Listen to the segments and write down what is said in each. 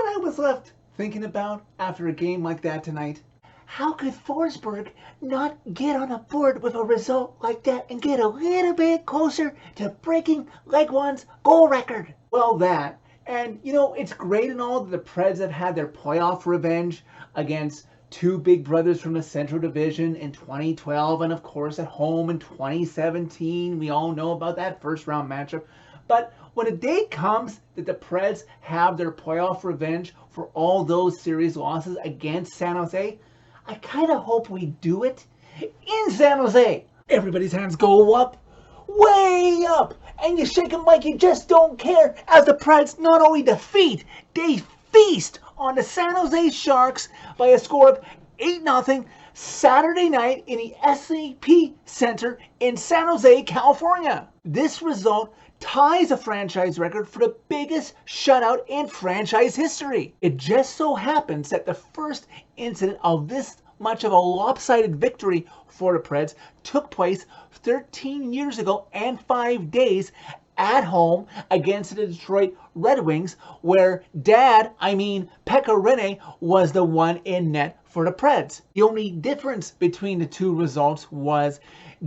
I was left thinking about after a game like that tonight? How could Forsberg not get on a board with a result like that and get a little bit closer to breaking Leg One's goal record? Well, that, and it's great and all that the Preds have had their playoff revenge against two big brothers from the Central Division in 2012 and of course at home in 2017. We all know about that first round matchup. But when a day comes that the Preds have their playoff revenge for all those series losses against San Jose, I kind of hope we do it in San Jose. Everybody's hands go up, way up, and you shake them like you just don't care as the Preds not only defeat, they feast on the San Jose Sharks by a score of 8-0 Saturday night in the SAP Center in San Jose, California. This result ties a franchise record for the biggest shutout in franchise history. It just so happens that the first incident of this much of a lopsided victory for the Preds took place 13 years ago and 5 days at home against the Detroit Red Wings, where Pekka Rinne was the one in net for the Preds. The only difference between the two results was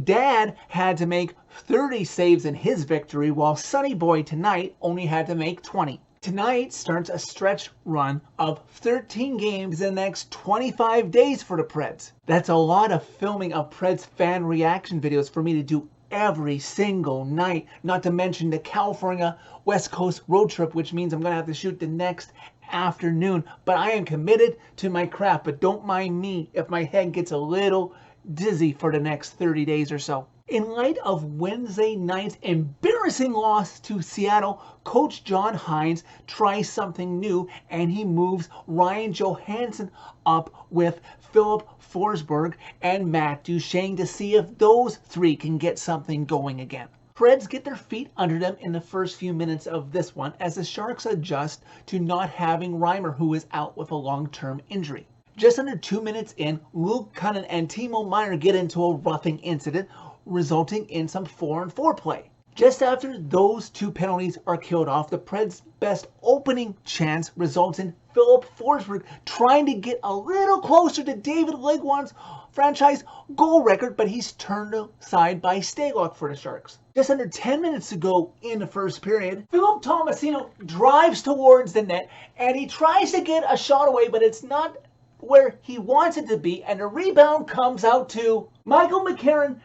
Dad had to make 30 saves in his victory, while Sonny Boy tonight only had to make 20. Tonight starts a stretch run of 13 games in the next 25 days for the Preds. That's a lot of filming of Preds fan reaction videos for me to do every single night, not to mention the California West Coast road trip, which means I'm going to have to shoot the next afternoon. But I am committed to my craft, but don't mind me if my head gets a little dizzy for the next 30 days or so. In light of Wednesday night's embarrassing loss to Seattle, Coach John Hynes tries something new and he moves Ryan Johansson up with Philip Forsberg and Matt Duchene to see if those three can get something going again. Preds get their feet under them in the first few minutes of this one as the Sharks adjust to not having Reimer, who is out with a long-term injury. Just under 2 minutes in, Luke Cunnin and Timo Meier get into a roughing incident, resulting in some 4-on-4 play. Just after those two penalties are killed off, the Preds' best opening chance results in Philip Forsberg trying to get a little closer to David Legwand's franchise goal record, but he's turned aside by Stalock for the Sharks. Just under 10 minutes to go in the first period, Philip Tomasino drives towards the net and he tries to get a shot away, but it's not where he wants it to be, and the rebound comes out to Michael McCarron.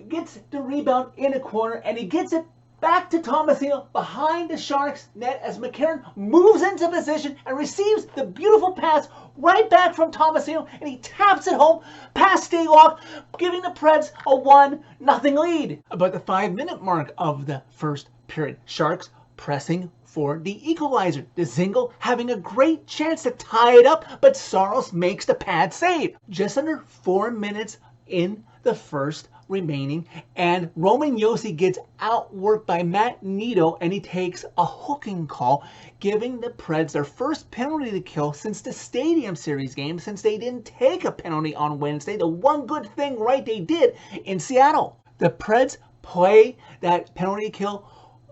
Gets the rebound in a corner and he gets it back to Tomasino behind the Sharks net as McCarron moves into position and receives the beautiful pass right back from Tomasino, and he taps it home past Stalock, giving the Preds a 1-0 lead. About the 5-minute mark of the first period, Sharks pressing for the equalizer. The Zingle having a great chance to tie it up, but Saros makes the pad save. Just under 4 minutes in the first remaining, and Roman Josi gets outworked by Matt Nito, and he takes a hooking call, giving the Preds their first penalty to kill since the Stadium Series game, since they didn't take a penalty on Wednesday. The one good thing right they did in Seattle. The Preds play that penalty kill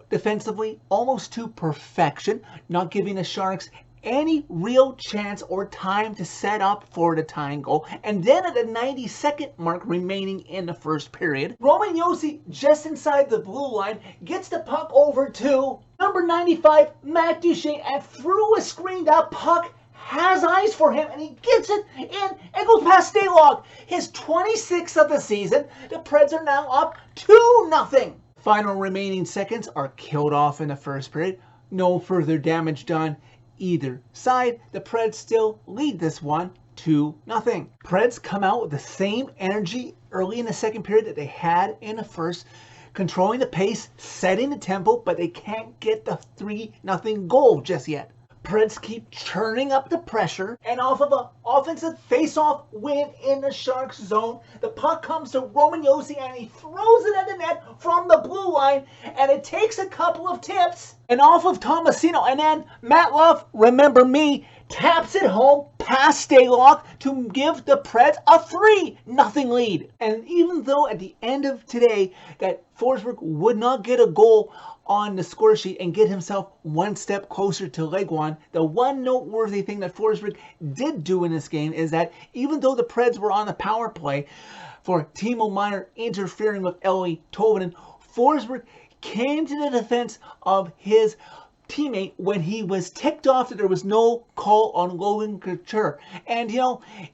defensively almost to perfection, not giving the Sharks any real chance or time to set up for the tying goal. And then at the 92nd mark remaining in the first period, Roman Josi, just inside the blue line, gets the puck over to number 95, Matt Duchene, and through a screen, that puck has eyes for him, and he gets it in and goes past Stalock. His 26th of the season. The Preds are now up 2-0. Final remaining seconds are killed off in the first period. No further damage done either side. The Preds still lead this one 2-0. Preds come out with the same energy early in the second period that they had in the first, controlling the pace, setting the tempo, but they can't get the 3-0 goal just yet. Preds keep churning up the pressure, and off of an offensive face-off win in the Sharks zone, the puck comes to Roman Josi, and he throws it at the net from the blue line, and it takes a couple of tips, and off of Tomasino, and then Matt Love, remember me, taps it home past Stalock to give the Preds a 3-0 lead. And even though at the end of today that Forsberg would not get a goal on the score sheet and get himself one step closer to Leguan. The one noteworthy thing that Forsberg did do in this game is that even though the Preds were on the power play for Timo Meier interfering with Eeli Tolvanen, Forsberg came to the defense of his teammate when he was ticked off that there was no call on Logan Couture. And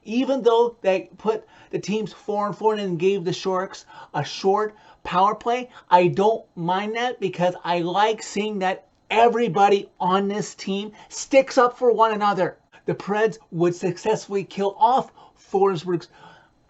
even though they put the teams 4-4 and gave the Sharks a short power play, I don't mind that because I like seeing that everybody on this team sticks up for one another. The Preds would successfully kill off Forsberg's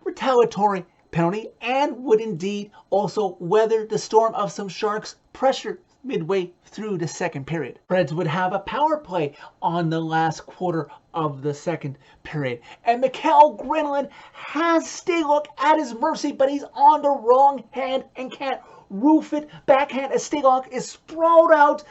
retaliatory penalty and would indeed also weather the storm of some Sharks pressure midway through the second period. Preds would have a power play on the last quarter of the second period. And Mikael Granlund has Stalock at his mercy, but he's on the wrong hand and can't roof it backhand as Stalock is sprawled out.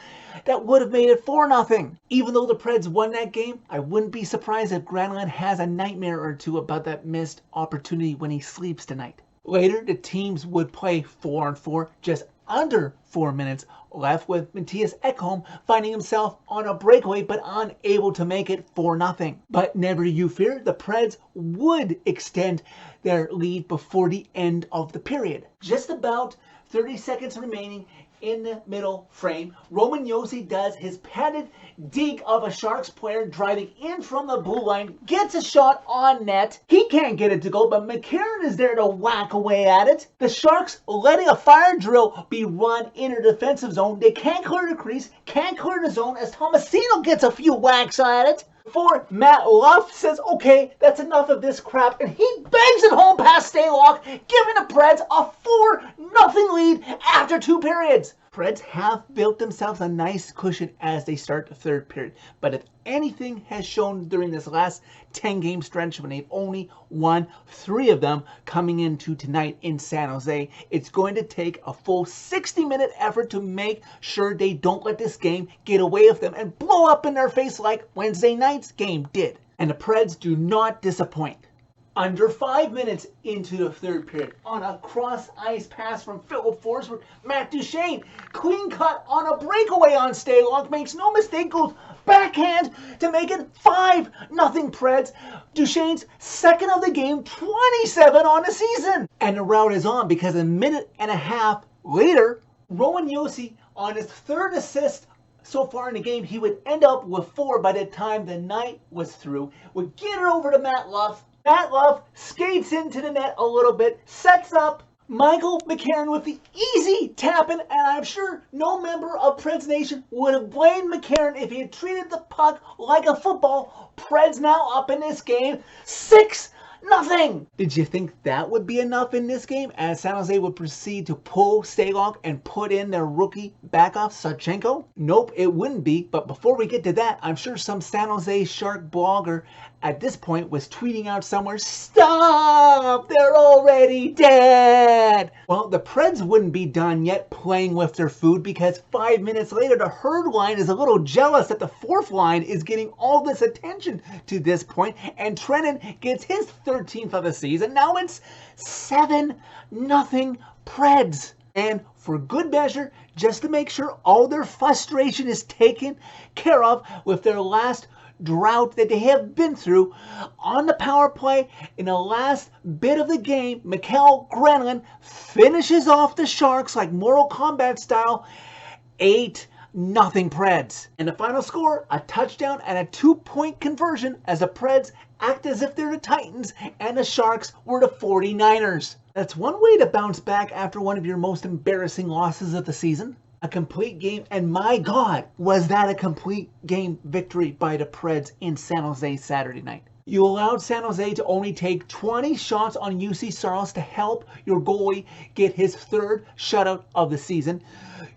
That would have made it 4-0. Even though the Preds won that game, I wouldn't be surprised if Granlund has a nightmare or two about that missed opportunity when he sleeps tonight. Later, the teams would play 4-on-4 just under 4 minutes left, with Mattias Ekholm finding himself on a breakaway but unable to make it 4-0. But never you fear, the Preds would extend their lead before the end of the period. Just about 30 seconds remaining in the middle frame, Roman Josi does his patented deke of a Sharks player driving in from the blue line, gets a shot on net. He can't get it to go, but McCarron is there to whack away at it. The Sharks letting a fire drill be run in their defensive zone. They can't clear the crease, can't clear the zone as Tomasino gets a few whacks at it. Before Matt Luff says, okay, that's enough of this crap, and he bangs it home past Stalock, giving the Preds a 4-0 lead after 2 periods. Preds have built themselves a nice cushion as they start the third period, but if anything has shown during this last 10-game stretch when they've only won 3 of them coming into tonight in San Jose, it's going to take a full 60-minute effort to make sure they don't let this game get away with them and blow up in their face like Wednesday night's game did. And the Preds do not disappoint. Under 5 minutes into the third period, on a cross-ice pass from Philip Forsberg, Matt Duchene, clean cut on a breakaway on Stalock, makes no mistake, goes backhand to make it 5-0 Preds. Duchene's second of the game, 27 on the season. And the route is on because a minute and a half later, Roman Josi on his third assist so far in the game, he would end up with 4 by the time the night was through, would get it over to Matt Luff. Matt Luff skates into the net a little bit, sets up Michael McCarron with the easy tap-in, and I'm sure no member of Preds Nation would have blamed McCarron if he had treated the puck like a football. Preds now up in this game, 6-0. Did you think that would be enough in this game as San Jose would proceed to pull Stalock and put in their rookie backup, Sachenko? Nope, it wouldn't be. But before we get to that, I'm sure some San Jose Shark blogger at this point was tweeting out somewhere, "Stop! They're already dead!" Well, the Preds wouldn't be done yet playing with their food because 5 minutes later, the Herd line is a little jealous that the fourth line is getting all this attention to this point, and Trennan gets his 13th of the season. Now it's 7-0 Preds. And for good measure, just to make sure all their frustration is taken care of with their last drought that they have been through, on the power play in the last bit of the game, Mikael Granlund finishes off the Sharks like Mortal Kombat style, 8-0 Preds. And the final score, a touchdown and a 2-point conversion as the Preds act as if they're the Titans and the Sharks were the 49ers. That's one way to bounce back after one of your most embarrassing losses of the season. A complete game, and my God, was that a complete game victory by the Preds in San Jose Saturday night. You allowed San Jose to only take 20 shots on UC Saros to help your goalie get his 3rd shutout of the season.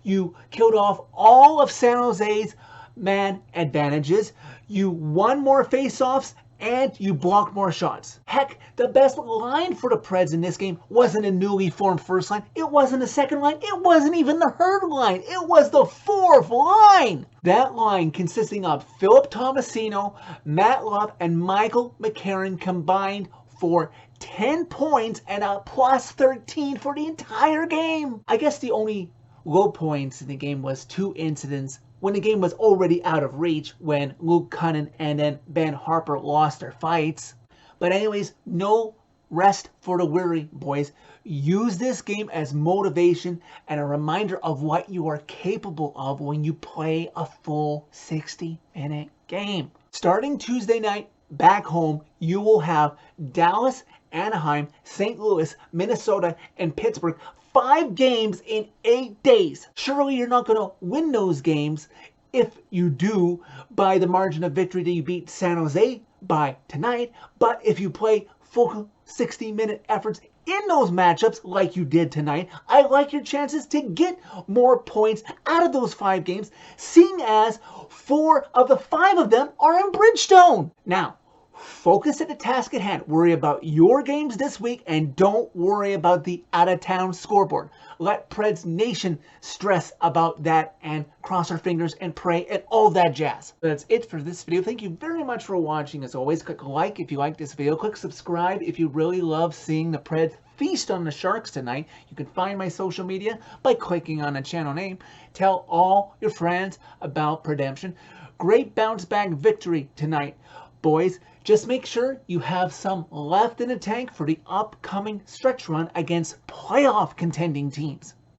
You killed off all of San Jose's man advantages. You won more face-offs, and you blocked more shots. Heck, the best line for the Preds in this game wasn't a newly formed first line. It wasn't a second line. It wasn't even the Herd line. It was the 4th line. That line consisting of Philip Tomasino, Matt Luff, and Michael McCarron combined for 10 points and a +13 for the entire game. I guess the only low points in the game was 2 incidents when the game was already out of reach when Luke Cunnin and then Ben Harper lost their fights. But anyways, no rest for the weary, boys. Use this game as motivation and a reminder of what you are capable of when you play a full 60-minute game. Starting Tuesday night, back home, you will have Dallas, Anaheim, St. Louis, Minnesota, and Pittsburgh. 5 games in 8 days. Surely you're not going to win those games. If you do, by the margin of victory that you beat San Jose by tonight. But if you play full 60-minute efforts in those matchups like you did tonight, I like your chances to get more points out of those 5 games, seeing as 4 of the 5 of them are in Bridgestone. Now, focus at the task at hand. Worry about your games this week and don't worry about the out-of-town scoreboard. Let Preds Nation stress about that and cross our fingers and pray and all that jazz. That's it for this video. Thank you very much for watching. As always, click like if you like this video. Click subscribe if you really love seeing the Preds feast on the Sharks tonight. You can find my social media by clicking on the channel name. Tell all your friends about Redemption. Great bounce back victory tonight, boys. Just make sure you have some left in the tank for the upcoming stretch run against playoff contending teams.